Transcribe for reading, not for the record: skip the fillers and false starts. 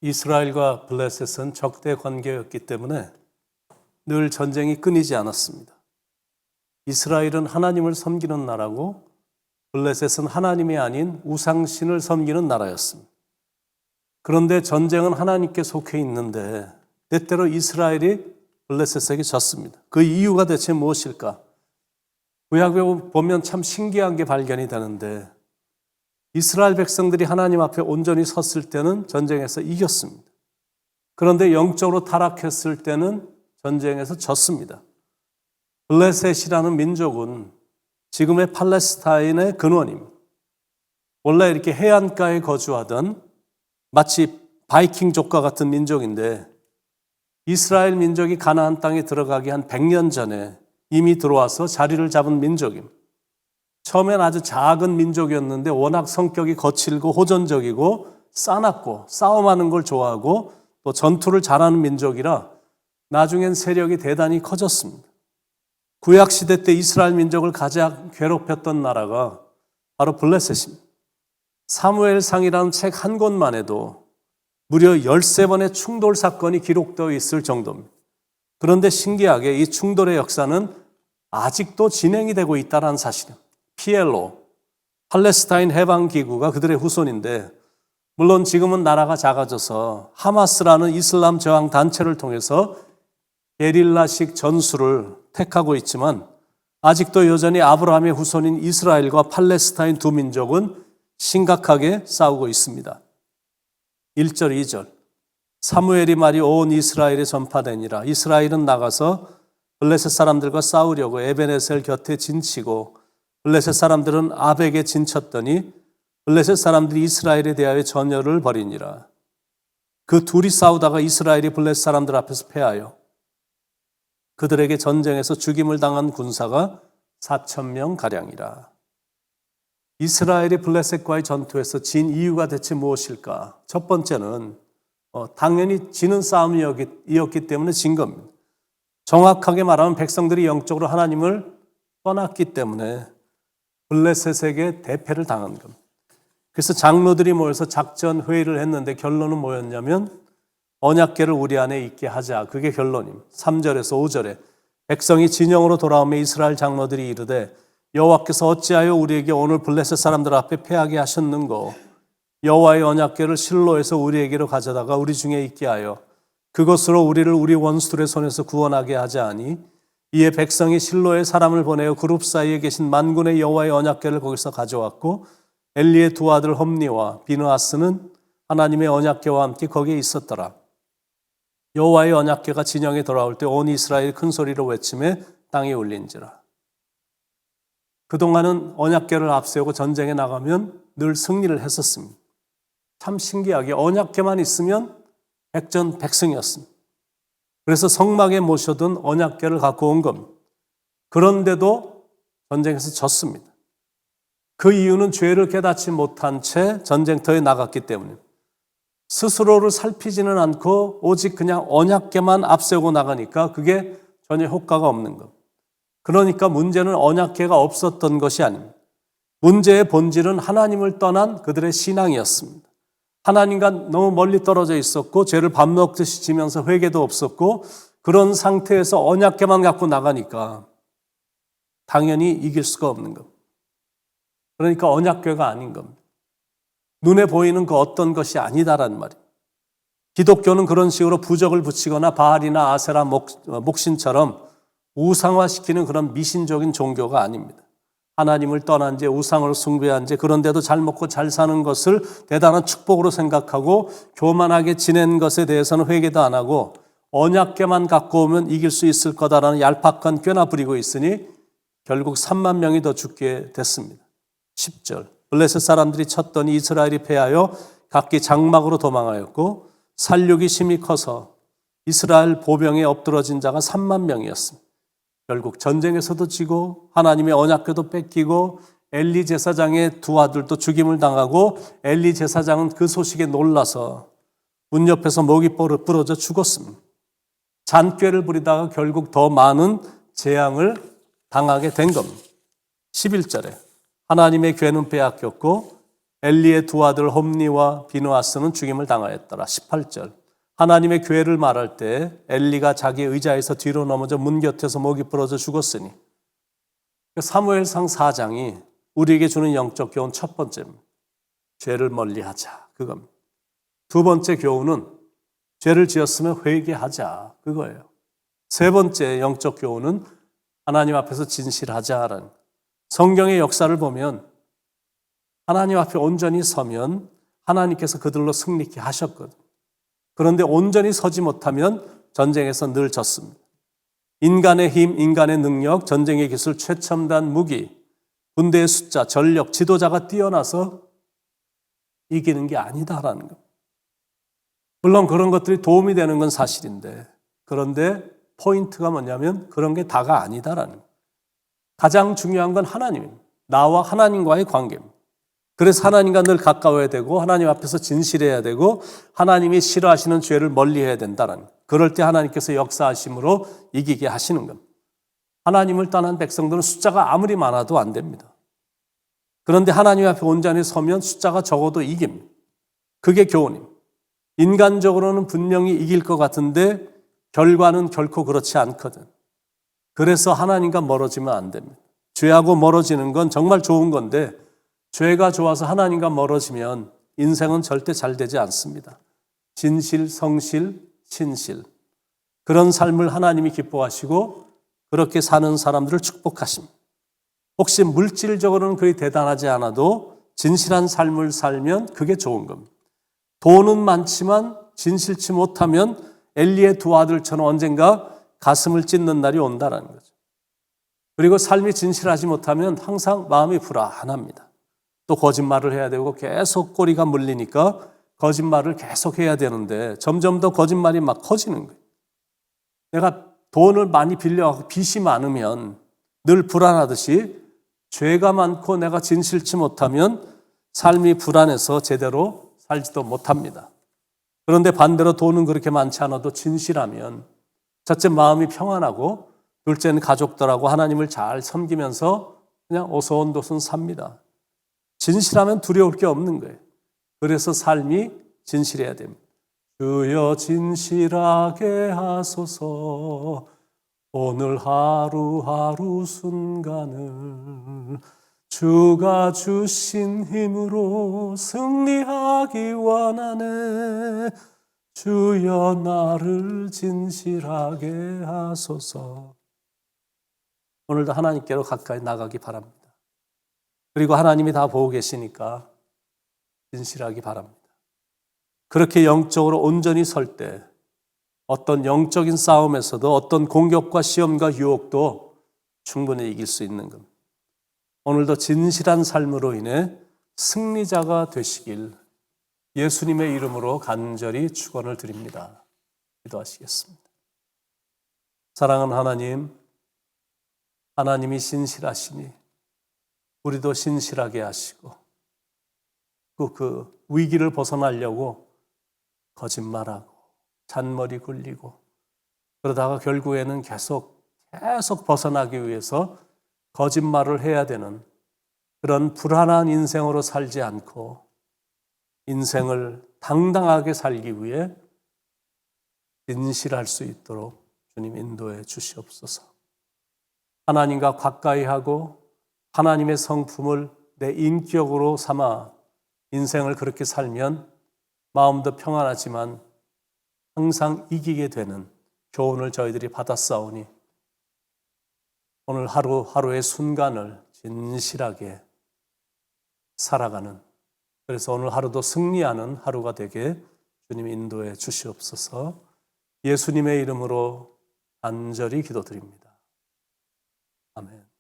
이스라엘과 블레셋은 적대 관계였기 때문에 늘 전쟁이 끊이지 않았습니다. 이스라엘은 하나님을 섬기는 나라고 블레셋은 하나님이 아닌 우상신을 섬기는 나라였습니다. 그런데 전쟁은 하나님께 속해 있는데 때때로 이스라엘이 블레셋에게 졌습니다. 그 이유가 대체 무엇일까? 구약에 보면 참 신기한 게 발견이 되는데 이스라엘 백성들이 하나님 앞에 온전히 섰을 때는 전쟁에서 이겼습니다. 그런데 영적으로 타락했을 때는 전쟁에서 졌습니다. 블레셋이라는 민족은 지금의 팔레스타인의 근원입니다. 원래 이렇게 해안가에 거주하던 마치 바이킹족과 같은 민족인데 이스라엘 민족이 가나안 땅에 들어가기 한 100년 전에 이미 들어와서 자리를 잡은 민족입니다. 처음엔 아주 작은 민족이었는데 워낙 성격이 거칠고 호전적이고 싸납고 싸움하는 걸 좋아하고 또 전투를 잘하는 민족이라 나중엔 세력이 대단히 커졌습니다. 구약시대 때 이스라엘 민족을 가장 괴롭혔던 나라가 바로 블레셋입니다. 사무엘상이라는 책 한 권만 해도 무려 13번의 충돌 사건이 기록되어 있을 정도입니다. 그런데 신기하게 이 충돌의 역사는 아직도 진행이 되고 있다는 사실입니다. PLO, 팔레스타인 해방기구가 그들의 후손인데 물론 지금은 나라가 작아져서 하마스라는 이슬람 저항 단체를 통해서 게릴라식 전술을 택하고 있지만 아직도 여전히 아브라함의 후손인 이스라엘과 팔레스타인 두 민족은 심각하게 싸우고 있습니다. 1절, 2절 사무엘이 말이 온 이스라엘에 전파되니라. 이스라엘은 나가서 블레셋 사람들과 싸우려고 에벤에셀 곁에 진치고 블레셋 사람들은 아벡에 진쳤더니 블레셋 사람들이 이스라엘에 대하여 전열을 벌이니라. 그 둘이 싸우다가 이스라엘이 블레셋 사람들 앞에서 패하여 그들에게 전쟁에서 죽임을 당한 군사가 4,000명 가량이라. 이스라엘이 블레셋과의 전투에서 진 이유가 대체 무엇일까? 첫 번째는 당연히 지는 싸움이었기 때문에 진 겁니다. 정확하게 말하면 백성들이 영적으로 하나님을 떠났기 때문에 블레셋에게 대패를 당한 겁니다. 그래서 장로들이 모여서 작전 회의를 했는데 결론은 뭐였냐면 언약궤를 우리 안에 있게 하자. 그게 결론입니다. 3절에서 5절에 백성이 진영으로 돌아오며 이스라엘 장로들이 이르되 여호와께서 어찌하여 우리에게 오늘 블레셋 사람들 앞에 패하게 하셨는고 여호와의 언약궤를 실로에서 우리에게로 가져다가 우리 중에 있게 하여 그것으로 우리를 우리 원수들의 손에서 구원하게 하자 하니 이에 백성이 실로에 사람을 보내어 그룹 사이에 계신 만군의 여호와의 언약궤를 거기서 가져왔고 엘리의 두 아들 홈니와 비느하스는 하나님의 언약궤와 함께 거기에 있었더라. 여호와의 언약궤가 진영에 돌아올 때 온 이스라엘이 큰 소리로 외치며 땅에 울린지라. 그동안은 언약궤를 앞세우고 전쟁에 나가면 늘 승리를 했었습니다. 참 신기하게 언약궤만 있으면 백전백승이었습니다. 그래서 성막에 모셔둔 언약궤를 갖고 온 겁니다. 그런데도 전쟁에서 졌습니다. 그 이유는 죄를 깨닫지 못한 채 전쟁터에 나갔기 때문입니다. 스스로를 살피지는 않고 오직 그냥 언약궤만 앞세우고 나가니까 그게 전혀 효과가 없는 겁니다. 그러니까 문제는 언약궤가 없었던 것이 아닙니다. 문제의 본질은 하나님을 떠난 그들의 신앙이었습니다. 하나님과 너무 멀리 떨어져 있었고 죄를 밥 먹듯이 지면서 회개도 없었고 그런 상태에서 언약궤만 갖고 나가니까 당연히 이길 수가 없는 겁니다. 그러니까 언약궤가 아닌 겁니다. 눈에 보이는 그 어떤 것이 아니다라는 말이에요. 기독교는 그런 식으로 부적을 붙이거나 바알이나 아세라 목신처럼 우상화시키는 그런 미신적인 종교가 아닙니다. 하나님을 떠난 채 우상을 숭배한 채 그런데도 잘 먹고 잘 사는 것을 대단한 축복으로 생각하고 교만하게 지낸 것에 대해서는 회개도 안 하고 언약궤만 갖고 오면 이길 수 있을 거다라는 얄팍한 꾀나 부리고 있으니 결국 3만 명이 더 죽게 됐습니다. 10절 블레셋 사람들이 쳤더니 이스라엘이 패하여 각기 장막으로 도망하였고 살육이 심히 커서 이스라엘 보병에 엎드러진 자가 3만 명이었습니다. 결국 전쟁에서도 지고 하나님의 언약궤도 뺏기고 엘리 제사장의 두 아들도 죽임을 당하고 엘리 제사장은 그 소식에 놀라서 문 옆에서 목이 부러져 죽었습니다. 잔꾀를 부리다가 결국 더 많은 재앙을 당하게 된 겁니다. 11절에 하나님의 궤는 빼앗겼고 엘리의 두 아들 홈니와 비느하스는 죽임을 당하였더라. 18절. 하나님의 교회를 말할 때 엘리가 자기 의자에서 뒤로 넘어져 문 곁에서 목이 부러져 죽었으니, 사무엘상 4장이 우리에게 주는 영적 교훈 첫 번째입니다. 죄를 멀리하자, 그겁니다. 두 번째 교훈은 죄를 지었으면 회개하자, 그거예요. 세 번째 영적 교훈은 하나님 앞에서 진실하자라는. 성경의 역사를 보면 하나님 앞에 온전히 서면 하나님께서 그들로 승리케 하셨거든. 그런데 온전히 서지 못하면 전쟁에서 늘 졌습니다. 인간의 힘, 인간의 능력, 전쟁의 기술, 최첨단 무기, 군대의 숫자, 전력, 지도자가 뛰어나서 이기는 게 아니다라는 것. 물론 그런 것들이 도움이 되는 건 사실인데, 그런데 포인트가 뭐냐면 그런 게 다가 아니다라는 것. 가장 중요한 건 하나님입니다. 나와 하나님과의 관계입니다. 그래서 하나님과 늘 가까워야 되고 하나님 앞에서 진실해야 되고 하나님이 싫어하시는 죄를 멀리해야 된다는 것. 그럴 때 하나님께서 역사하심으로 이기게 하시는 겁니다. 하나님을 떠난 백성들은 숫자가 아무리 많아도 안 됩니다. 그런데 하나님 앞에 온전히 서면 숫자가 적어도 이깁니다. 그게 교훈입니다. 인간적으로는 분명히 이길 것 같은데 결과는 결코 그렇지 않거든. 그래서 하나님과 멀어지면 안 됩니다. 죄하고 멀어지는 건 정말 좋은 건데 죄가 좋아서 하나님과 멀어지면 인생은 절대 잘 되지 않습니다. 진실, 성실, 신실. 그런 삶을 하나님이 기뻐하시고 그렇게 사는 사람들을 축복하십니다. 혹시 물질적으로는 그리 대단하지 않아도 진실한 삶을 살면 그게 좋은 겁니다. 돈은 많지만 진실치 못하면 엘리의 두 아들처럼 언젠가 가슴을 찢는 날이 온다는 거죠. 그리고 삶이 진실하지 못하면 항상 마음이 불안합니다. 또 거짓말을 해야 되고 계속 꼬리가 물리니까 거짓말을 계속 해야 되는데 점점 더 거짓말이 막 커지는 거예요. 내가 돈을 많이 빌려가고 빚이 많으면 늘 불안하듯이 죄가 많고 내가 진실치 못하면 삶이 불안해서 제대로 살지도 못합니다. 그런데 반대로 돈은 그렇게 많지 않아도 진실하면 첫째 마음이 평안하고 둘째는 가족들하고 하나님을 잘 섬기면서 그냥 오손도손 삽니다. 진실하면 두려울 게 없는 거예요. 그래서 삶이 진실해야 됩니다. 주여 진실하게 하소서 오늘 하루하루 순간을 주가 주신 힘으로 승리하기 원하네. 주여 나를 진실하게 하소서. 오늘도 하나님께로 가까이 나가기 바랍니다. 그리고 하나님이 다 보고 계시니까 진실하기 바랍니다. 그렇게 영적으로 온전히 설 때 어떤 영적인 싸움에서도 어떤 공격과 시험과 유혹도 충분히 이길 수 있는 겁니다. 오늘도 진실한 삶으로 인해 승리자가 되시길 예수님의 이름으로 간절히 축원을 드립니다. 기도하시겠습니다. 사랑하는 하나님, 하나님이 신실하시니 우리도 신실하게 하시고 그 위기를 벗어나려고 거짓말하고 잔머리 굴리고 그러다가 결국에는 계속 벗어나기 위해서 거짓말을 해야 되는 그런 불안한 인생으로 살지 않고 인생을 당당하게 살기 위해 진실할 수 있도록 주님 인도해 주시옵소서. 하나님과 가까이 하고 하나님의 성품을 내 인격으로 삼아 인생을 그렇게 살면 마음도 평안하지만 항상 이기게 되는 교훈을 저희들이 받았사오니 오늘 하루하루의 순간을 진실하게 살아가는, 그래서 오늘 하루도 승리하는 하루가 되게 주님 인도해 주시옵소서. 예수님의 이름으로 간절히 기도드립니다. 아멘.